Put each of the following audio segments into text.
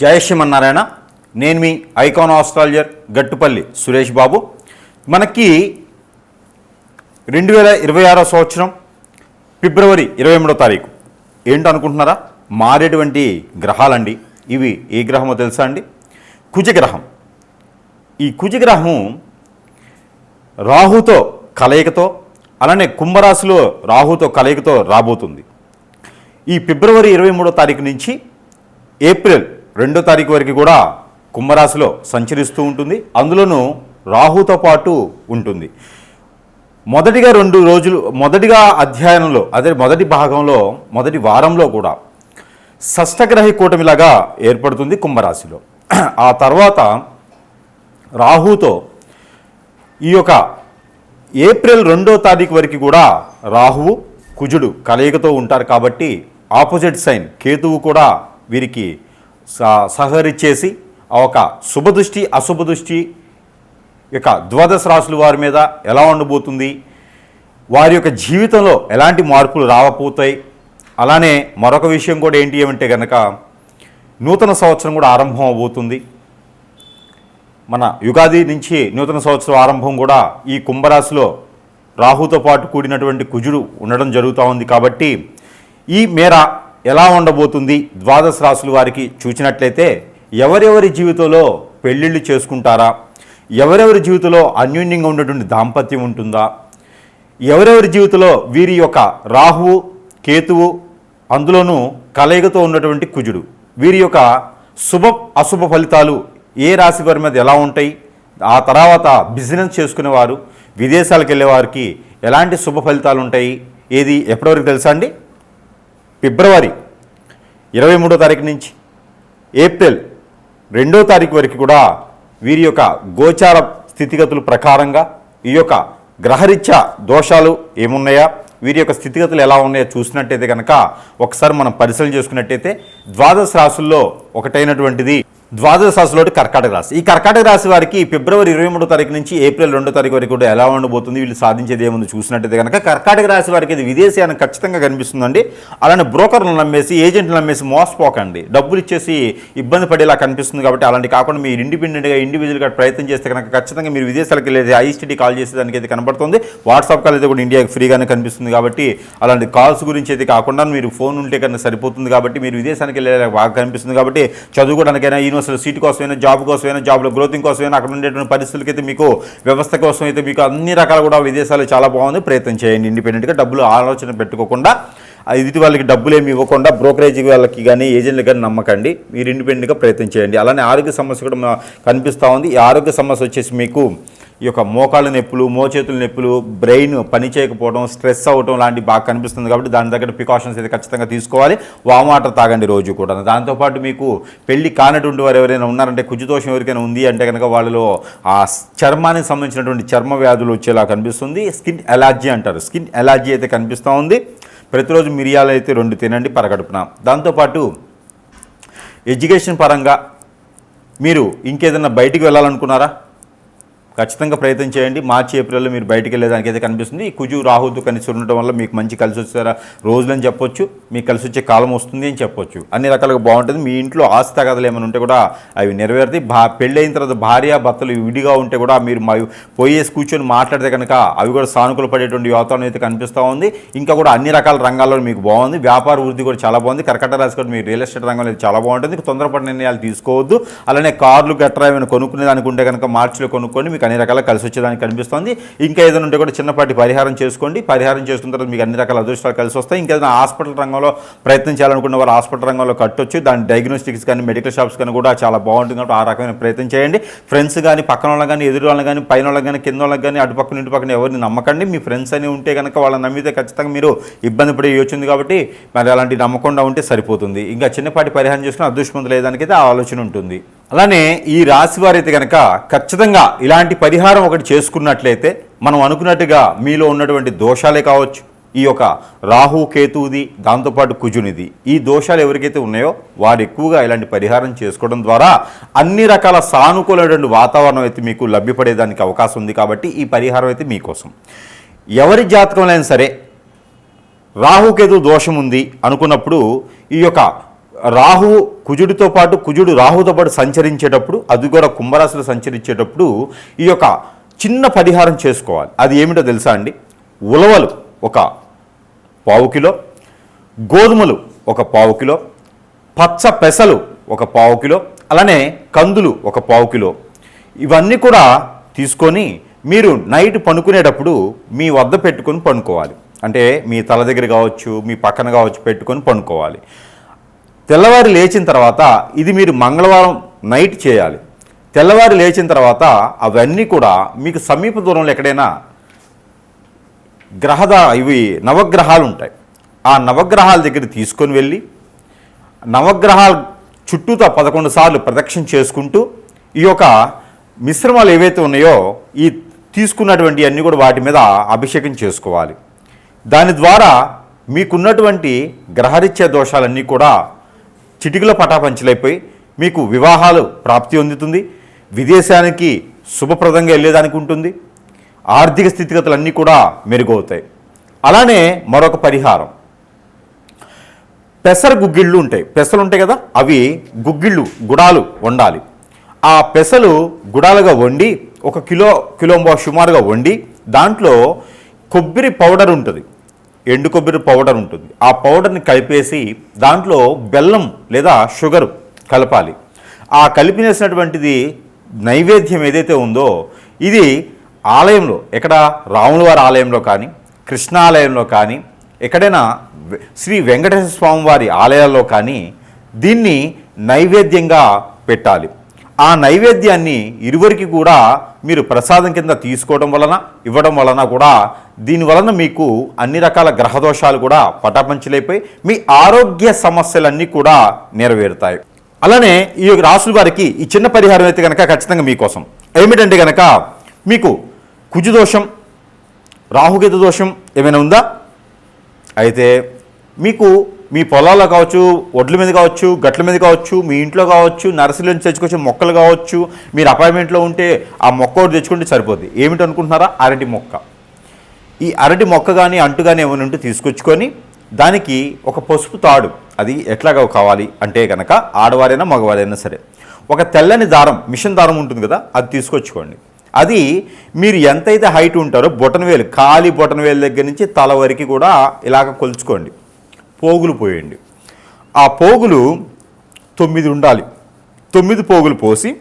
జై శ్రీమన్నారాయణ. నేను మీ icon astrologer Gattupalli Suresh Babu. మనకి 2026 సంవత్సరం ఫిబ్రవరి 23వ తారీఖు ఏంటనుకుంటున్నారా? మారేటువంటి గ్రహాలండి. ఇవి ఏ గ్రహమో తెలుసా అండి? కుజగ్రహం. ఈ కుజగ్రహం రాహుతో కలయికతో, అలానే కుంభరాశిలో రాహుతో కలయికతో రాబోతుంది. ఈ ఫిబ్రవరి 23వ తారీఖు నుంచి ఏప్రిల్ 2వ తారీఖు వరకు కూడా కుంభరాశిలో సంచరిస్తూ ఉంటుంది. అందులోనూ రాహుతో పాటు ఉంటుంది. మొదటిగా అధ్యయనంలో, అదే మొదటి భాగంలో, మొదటి వారంలో కూడా షష్టగ్రహి కూటమిలాగా ఏర్పడుతుంది కుంభరాశిలో. ఆ తర్వాత రాహుతో ఈ యొక్క ఏప్రిల్ 2వ తారీఖు వరకు కూడా రాహువు కుజుడు కలయికతో ఉంటారు. కాబట్టి ఆపోజిట్ సైన్ కేతువు కూడా వీరికి సహకరించేసి ఒక శుభదృష్టి అశుభదృష్టి యొక్క ద్వాదశ రాశుల వారి మీద ఎలా ఉండబోతుంది, వారి యొక్క జీవితంలో ఎలాంటి మార్పులు రావబోతాయి. అలానే మరొక విషయం కూడా ఏంటి ఏమంటే కనుక నూతన సంవత్సరం కూడా ఆరంభం అవబోతుంది. మన యుగాది నుంచి నూతన సంవత్సరం ఆరంభం కూడా ఈ కుంభరాశిలో రాహుతో పాటు కూడినటువంటి కుజుడు ఉండడం జరుగుతూ ఉంది. కాబట్టి ఈ మేర ఎలా ఉండబోతుంది ద్వాదశ రాశుల వారికి చూసినట్లయితే, ఎవరెవరి జీవితంలో పెళ్ళిళ్ళు చేసుకుంటారా, ఎవరెవరి జీవితంలో అన్యోన్యంగా ఉన్నటువంటి దాంపత్యం ఉంటుందా, ఎవరెవరి జీవితంలో వీరి యొక్క రాహువు కేతువు అందులోనూ కలయికతో ఉన్నటువంటి కుజుడు, వీరి యొక్క శుభ అశుభ ఫలితాలు ఏ రాశి వారి మీద ఎలా ఉంటాయి, ఆ తర్వాత బిజినెస్ చేసుకునేవారు, విదేశాలకు వెళ్ళేవారికి ఎలాంటి శుభ ఫలితాలు ఉంటాయి, ఏది ఎప్పటివరకు తెలుసా అండి? ఫిబ్రవరి 23వ తారీఖు నుంచి ఏప్రిల్ 2వ తారీఖు వరకు కూడా వీరి యొక్క గోచార స్థితిగతుల ప్రకారంగా ఈ యొక్క గ్రహరీత్యా దోషాలు ఏమున్నాయా, వీరి యొక్క స్థితిగతులు ఎలా ఉన్నాయో చూసినట్టయితే కనుక ఒకసారి మనం పరిశీలన చేసుకున్నట్టయితే ద్వాదశ రాశుల్లో ఒకటైనటువంటిది ద్వాదశ రాశిలోటి కర్కాటక రాశి. ఈ కర్కాటక రాశి వారికి ఫిబ్రవరి 23వ తారీఖు నుంచి ఏప్రిల్ 2వ తారీఖు వరకు కూడా ఎలా ఉండబోతుంది, వీళ్ళు సాధించేది ఏముంది చూసినట్టయితే కనుక కర్కాటక రాశి వారికి ఇది విదేశీయాన్ని ఖచ్చితంగా కనిపిస్తుందండి. అలానే బ్రోకర్లను నమ్మేసి ఏజెంట్లు నమ్మేసి మోసపోకండి, డబ్బులు ఇచ్చేసి ఇబ్బంది పడేలా కనిపిస్తుంది. కాబట్టి అలాంటి కాకుండా మీరు ఇండిపెండెంట్గా ఇండివిజువల్గా ప్రయత్నం చేస్తే కనుక ఖచ్చితంగా మీరు విదేశాలకు వెళ్ళేది ఐఎస్టీడీ కాల్ చేసేదానికి అయితే కనబడుతుంది. వాట్సాప్ కాల్ అయితే కూడా ఇండియాకి ఫ్రీగానే కనిపిస్తుంది. కాబట్టి అలాంటి కాల్స్ గురించి అయితే కాకుండా మీరు ఫోన్ ఉంటే కన్నా సరిపోతుంది. కాబట్టి మీరు విదేశానికి వెళ్ళేలా బాగా కనిపిస్తుంది. కాబట్టి చదువుకోవడానికైనా యూనివర్సిటీ సీట్ కోసమైనా జాబ్ కోసమైనా జాబ్లో గ్రోతింగ్ కోసమైనా అక్కడ ఉండేటువంటి పరిస్థితులకైతే మీకు వ్యవస్థ కోసం అయితే మీకు అన్ని రకాలు కూడా విదేశాలు చాలా బాగుంది. ప్రయత్నం చేయండి. ఇండిపెండెంట్గా డబ్బులు ఆలోచన పెట్టుకోకుండా, ఇది వాళ్ళకి డబ్బులు ఏమి ఇవ్వకుండా బ్రోకరేజ్ వాళ్ళకి కానీ ఏజెంట్లకు కానీ నమ్మకండి. మీరు ఇండిపెండెంట్గా ప్రయత్నం చేయండి. అలానే ఆరోగ్య సమస్య కూడా కనిపిస్తూ ఉంది. ఈ ఆరోగ్య సమస్య వచ్చేసి మీకు ఈ యొక్క మోకాళ్ళ నొప్పులు, మోచేతుల నొప్పులు, బ్రెయిన్ పని చేయకపోవడం, స్ట్రెస్ అవ్వడం లాంటివి బాగా కనిపిస్తుంది. కాబట్టి దాని దగ్గర ప్రికాషన్స్ అయితే ఖచ్చితంగా తీసుకోవాలి. వామ్ వాటర్ తాగండి రోజు కూడా. దాంతోపాటు మీకు పెళ్లి కానటువంటి వారు ఎవరైనా ఉన్నారంటే, కుజదోషం ఎవరికైనా ఉంది అంటే కనుక వాళ్ళలో ఆ చర్మానికి సంబంధించినటువంటి చర్మ వ్యాధులు వచ్చేలా కనిపిస్తుంది. స్కిన్ ఎలర్జీ అంటారు, స్కిన్ ఎలర్జీ అయితే కనిపిస్తూ ఉంది. ప్రతిరోజు మిరియాలు అయితే 2 తినండి పరగడుపున. దాంతోపాటు ఎడ్యుకేషన్ పరంగా మీరు ఇంకేదైనా బయటికి వెళ్ళాలనుకున్నారా? ఖచ్చితంగా ప్రయత్నం చేయండి. మార్చి ఏప్రిల్లో మీరు బయటికి వెళ్ళేదానికి అయితే కనిపిస్తుంది. ఈ కుజు రాహుతో కలిసి ఉండటం వల్ల మీకు మంచి కలిసి వచ్చే రోజులని చెప్పొచ్చు, మీకు కలిసి వచ్చే కాలం వస్తుంది అని చెప్పొచ్చు. అన్ని రకాలుగా బాగుంటుంది. మీ ఇంట్లో ఆస్తి తగాదలు ఏమైనా ఉంటే కూడా అవి నెరవేరుతాయి. పెళ్ళి అయిన తర్వాత భార్య భర్తలు విడిగా ఉంటే కూడా మీరు పోయేసి కూర్చొని మాట్లాడితే కనుక అవి కూడా సానుకూల పడేటువంటి వాతావరణం అయితే కనిపిస్తూ ఉంది. ఇంకా కూడా అన్ని రకాల రంగాల్లో మీకు బాగుంది. వ్యాపార వృద్ధి కూడా చాలా బాగుంది. కర్కాటక రాశి కూడా మీరు రియల్ ఎస్టేట్ రంగంలో చాలా బాగుంటుంది. తొందరపడి నిర్ణయాలు తీసుకోవద్దు. అలానే కార్లు గట్రా ఏమైనా కొనుక్కునే అనుకుంటే కనుక మార్చిలో కొనుక్కొని మీకు అన్ని రకాల కలిసి వచ్చేదానికి కనిపిస్తుంది. ఇంకా ఏదైనా ఉంటే కూడా చిన్నపాటి పరిహారం చేసుకోండి. పరిహారం చేసుకున్న తర్వాత మీకు అన్ని రకాల అదృష్టాలు కలిసి వస్తాయి. ఇంకేదైనా హాస్పిటల్ రంగంలో ప్రయత్నం చేయాలనుకున్న వారు హాస్పిటల్ రంగంలో కట్టొచ్చు. దాని డయాగ్నోస్టిక్స్ కానీ మెడికల్ షాప్స్ కానీ కూడా చాలా బాగుంటుంది. కాబట్టి ఆ రకమైన ప్రయత్నం చేయండి. ఫ్రెండ్స్ కానీ పక్కన వాళ్ళని కానీ ఎదురు వాళ్ళని కానీ పైన వాళ్ళకి కానీ కింద వాళ్ళకి కానీ అటుపక్కన ఇంటి పక్కన ఎవరిని నమ్మకండి. మీ ఫ్రెండ్స్ అని ఉంటే కనుక వాళ్ళని నమ్మితే ఖచ్చితంగా మీరు ఇబ్బంది పడి వచ్చింది. కాబట్టి మరి అలాంటి నమ్మకుండా ఉంటే సరిపోతుంది. ఇంకా చిన్నపాటి పరిహారం చేసుకుని అదృష్టవంతులు లేదానికైతే ఆ ఆలోచన ఉంటుంది. అలానే ఈ రాశి వారైతే కనుక ఖచ్చితంగా ఇలాంటి పరిహారం ఒకటి చేసుకున్నట్లయితే మనం అనుకున్నట్టుగా మీలో ఉన్నటువంటి దోషాలే కావచ్చు, ఈ యొక్క రాహు కేతువుది, దాంతోపాటు కుజునిది, ఈ దోషాలు ఎవరికైతే ఉన్నాయో వారు ఎక్కువగా ఇలాంటి పరిహారం చేసుకోవడం ద్వారా అన్ని రకాల సానుకూలమైనటువంటి వాతావరణం అయితే మీకు లభ్యపడేదానికి అవకాశం ఉంది. కాబట్టి ఈ పరిహారం అయితే మీకోసం. ఎవరి జాతకంలో అయినా సరే రాహుకేతు దోషం ఉంది అనుకున్నప్పుడు ఈ యొక్క రాహువు కుజుడితో పాటు కుజుడు రాహుతో పాటు సంచరించేటప్పుడు, అది కూడా కుంభరాశిలో సంచరించేటప్పుడు ఈ యొక్క చిన్న పరిహారం చేసుకోవాలి. అది ఏమిటో తెలుసా అండి? ఉలవలు ఒక 1/4 కిలో, గోధుమలు ఒక 1/4 కిలో, పచ్చ పెసలు ఒక 1/4 కిలో, అలానే కందులు ఒక 1/4 కిలో, ఇవన్నీ కూడా తీసుకొని మీరు నైట్ పనుకునేటప్పుడు మీ వద్ద పెట్టుకొని పనుకోవాలి. అంటే మీ తల దగ్గర కావచ్చు, మీ పక్కన కావచ్చు పెట్టుకొని పనుకోవాలి. తెల్లవారి లేచిన తర్వాత ఇది మీరు మంగళవారం నైట్ చేయాలి. తెల్లవారి లేచిన తర్వాత అవన్నీ కూడా మీకు సమీప దూరంలో ఎక్కడైనా ఇవి నవగ్రహాలు ఉంటాయి. ఆ నవగ్రహాల దగ్గర తీసుకొని వెళ్ళి నవగ్రహాల చుట్టూతో 11 సార్లు ప్రదక్షిణ చేసుకుంటూ ఈ యొక్క మిశ్రమాలు ఏవైతే ఉన్నాయో ఈ తీసుకున్నటువంటి అన్నీ కూడా వాటి మీద అభిషేకం చేసుకోవాలి. దాని ద్వారా మీకున్నటువంటి గ్రహరీత్యా దోషాలన్నీ కూడా చిటికలో పటాపంచలైపోయి మీకు వివాహాలు ప్రాప్తి పొందుతుంది, విదేశానికి శుభప్రదంగా వెళ్ళేదానికి ఉంటుంది, ఆర్థిక స్థితిగతులన్నీ కూడా మెరుగవుతాయి. అలానే మరొక పరిహారం, పెసర గుగ్గిళ్ళు ఉంటాయి. పెసలు ఉంటాయి కదా, అవి గుడాలు వండాలి. ఆ పెసలు గుడాలుగా వండి 1 కిలో సుమారుగా వండి దాంట్లో కొబ్బరి పౌడర్ ఉంటుంది, ఎండు కొబ్బరి పౌడర్ ఉంటుంది. ఆ పౌడర్ని కలిపేసి దాంట్లో బెల్లం లేదా షుగరు కలపాలి. ఆ కలిపినేసినటువంటిది నైవేద్యం ఏదైతే ఉందో ఇది ఆలయంలో, ఎక్కడ రాములవారి ఆలయంలో కానీ, కృష్ణాలయంలో కానీ, ఎక్కడైనా శ్రీ వెంకటేశ్వర స్వామి వారి ఆలయాల్లో కానీ దీన్ని నైవేద్యంగా పెట్టాలి. ఆ నైవేద్యాన్ని ఇరువురికి కూడా మీరు ప్రసాదం కింద తీసుకోవడం వలన, ఇవ్వడం వలన కూడా దీని వలన మీకు అన్ని రకాల గ్రహదోషాలు కూడా పటాపంచలైపోయి మీ ఆరోగ్య సమస్యలన్నీ కూడా నెరవేరుతాయి. అలానే ఈ రాసుల వారికి ఈ చిన్న పరిహారం అయితే కనుక ఖచ్చితంగా మీకోసం. ఏమిటంటే కనుక మీకు కుజుదోషం, రాహుకేతు దోషం ఏమైనా ఉందా? అయితే మీకు మీ పొలాల్లో కావచ్చు, ఒడ్ల మీద కావచ్చు, గట్ల మీద కావచ్చు, మీ ఇంట్లో కావచ్చు, నర్సరీలో నుంచి తెచ్చుకొచ్చే మొక్కలు కావచ్చు, మీరు అపార్ట్మెంట్లో ఉంటే ఆ మొక్క ఒకటి తెచ్చుకుంటే సరిపోద్ది. ఏమిటి అనుకుంటున్నారా? అరటి మొక్క. ఈ అరటి మొక్క కానీ అంటు కానీ ఏమైనా ఉంటే తీసుకొచ్చుకొని దానికి ఒక పసుపు తాడు, అది ఎట్లాగా కావాలి అంటే కనుక ఆడవారైనా మగవారైనా సరే ఒక తెల్లని దారం, మిషన్ దారం ఉంటుంది కదా, అది తీసుకొచ్చుకోండి. అది మీరు ఎంతైతే హైట్ ఉంటారో బొటనవేలు, ఖాళీ బొటనవేలు దగ్గర నుంచి తల వరకు కూడా ఇలాగ కొలుచుకోండి. పోగులు పోయండి. ఆ పోగులు 9 ఉండాలి. 9 పోగులు పోసి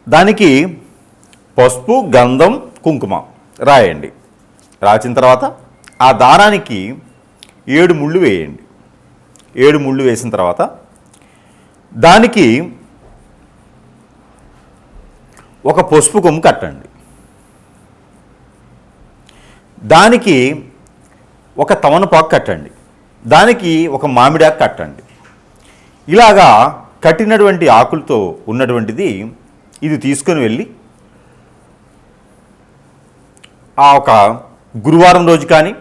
దానికి పసుపు, గంధం, కుంకుమ రాయండి. రాసిన తర్వాత ఆ దారానికి 7 ముళ్ళు వేయండి. 7 ముళ్ళు వేసిన తర్వాత దానికి ఒక పసుపు కొమ్ము కట్టండి. దానికి ఒక తమలపాకు కట్టండి. దానికి ఒక మామిడాకు కట్టండి. ఇలాగా కట్టినటువంటి ఆకులతో ఉన్నటువంటిది ఇది తీసుకొని వెళ్ళి ఆ ఒక గురువారం రోజు కానీ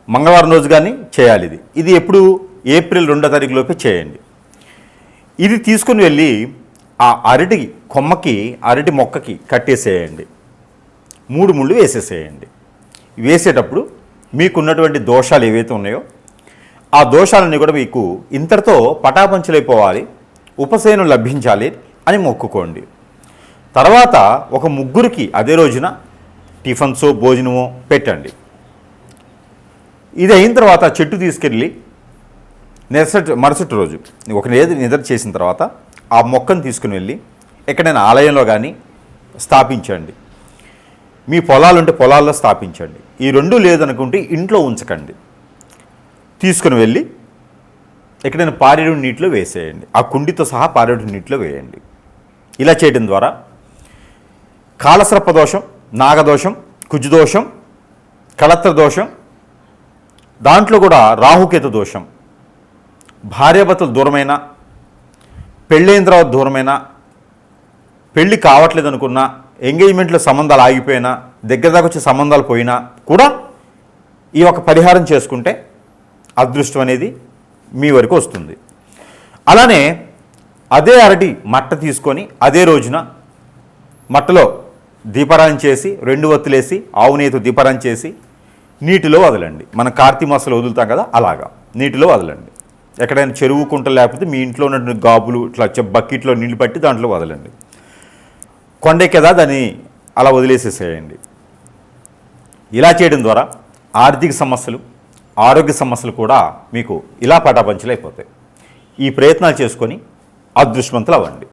మంగళవారం రోజు కానీ చేయాలి. ఇది ఎప్పుడు? ఏప్రిల్ 2వ తారీఖు లోపే చేయండి. ఇది తీసుకొని వెళ్ళి ఆ అరటి కొమ్మకి, అరటి మొక్కకి కట్టేసేయండి. 3 ముళ్ళు వేసేసేయండి. వేసేటప్పుడు మీకున్నటువంటి దోషాలు ఏవైతే ఉన్నాయో ఆ దోషాలన్నీ కూడా మీకు ఇంతటితో పటాపంచలైపోవాలి, ఉపశమనం లభించాలి అని మొక్కుకోండి. తర్వాత ఒక 3 అదే రోజున టిఫిన్సో భోజనమో పెట్టండి. ఇది అయిన తర్వాత చెట్టు తీసుకెళ్ళి మరుసటి రోజు ఒక నిద్ర చేసిన తర్వాత ఆ మొక్కను తీసుకుని వెళ్ళి ఎక్కడైనా ఆలయంలో కానీ స్థాపించండి. మీ పొలాలు ఉంటే పొలాల్లో స్థాపించండి. ఈ 2 లేదనుకుంటే ఇంట్లో ఉంచకండి. తీసుకుని వెళ్ళి ఎక్కడైనా పారేడు నీటిలో వేసేయండి. ఆ కుండితో సహా పారేడు నీటిలో వేయండి. ఇలా చేయడం ద్వారా కాలసర్ప దోషం, నాగదోషం, కుజుదోషం, కళత్ర దోషం, దాంట్లో కూడా రాహుకేతు దోషం, భార్యాభర్తలు దూరమైన, పెళ్ళైన తర్వాత దూరమైన, పెళ్ళి కావట్లేదు అనుకున్నా, ఎంగేజ్మెంట్లో సంబంధాలు ఆగిపోయినా, దగ్గర దాకా వచ్చే సంబంధాలు పోయినా కూడా ఈ ఒక పరిహారం చేసుకుంటే అదృష్టం అనేది మీ వరకు వస్తుంది. అలానే అదే అరటి మట్ట తీసుకొని అదే రోజున మట్టలో దీపారాయణ చేసి 2 ఒత్తులేసి ఆవు నెయ్యితో దీపారాయణ చేసి నీటిలో వదలండి. మనం కార్తీక మాసంలో వదులుతాం కదా, అలాగా నీటిలో వదలండి. ఎక్కడైనా చెరువు కుంట లేకపోతే మీ ఇంట్లో ఉన్నటువంటి గాబులు ఇట్లా బకెట్లో నీళ్ళు పట్టి దాంట్లో వదలండి. కొండెక్కదా దాన్ని అలా వదిలేసేసేయండి. ఇలా చేయడం ద్వారా ఆర్థిక సమస్యలు, ఆరోగ్య సమస్యలు కూడా మీకు ఇలా పటాపంచలైపోతాయి. ఈ ప్రయత్నాలు చేసుకొని అదృష్టవంతులు అవ్వండి.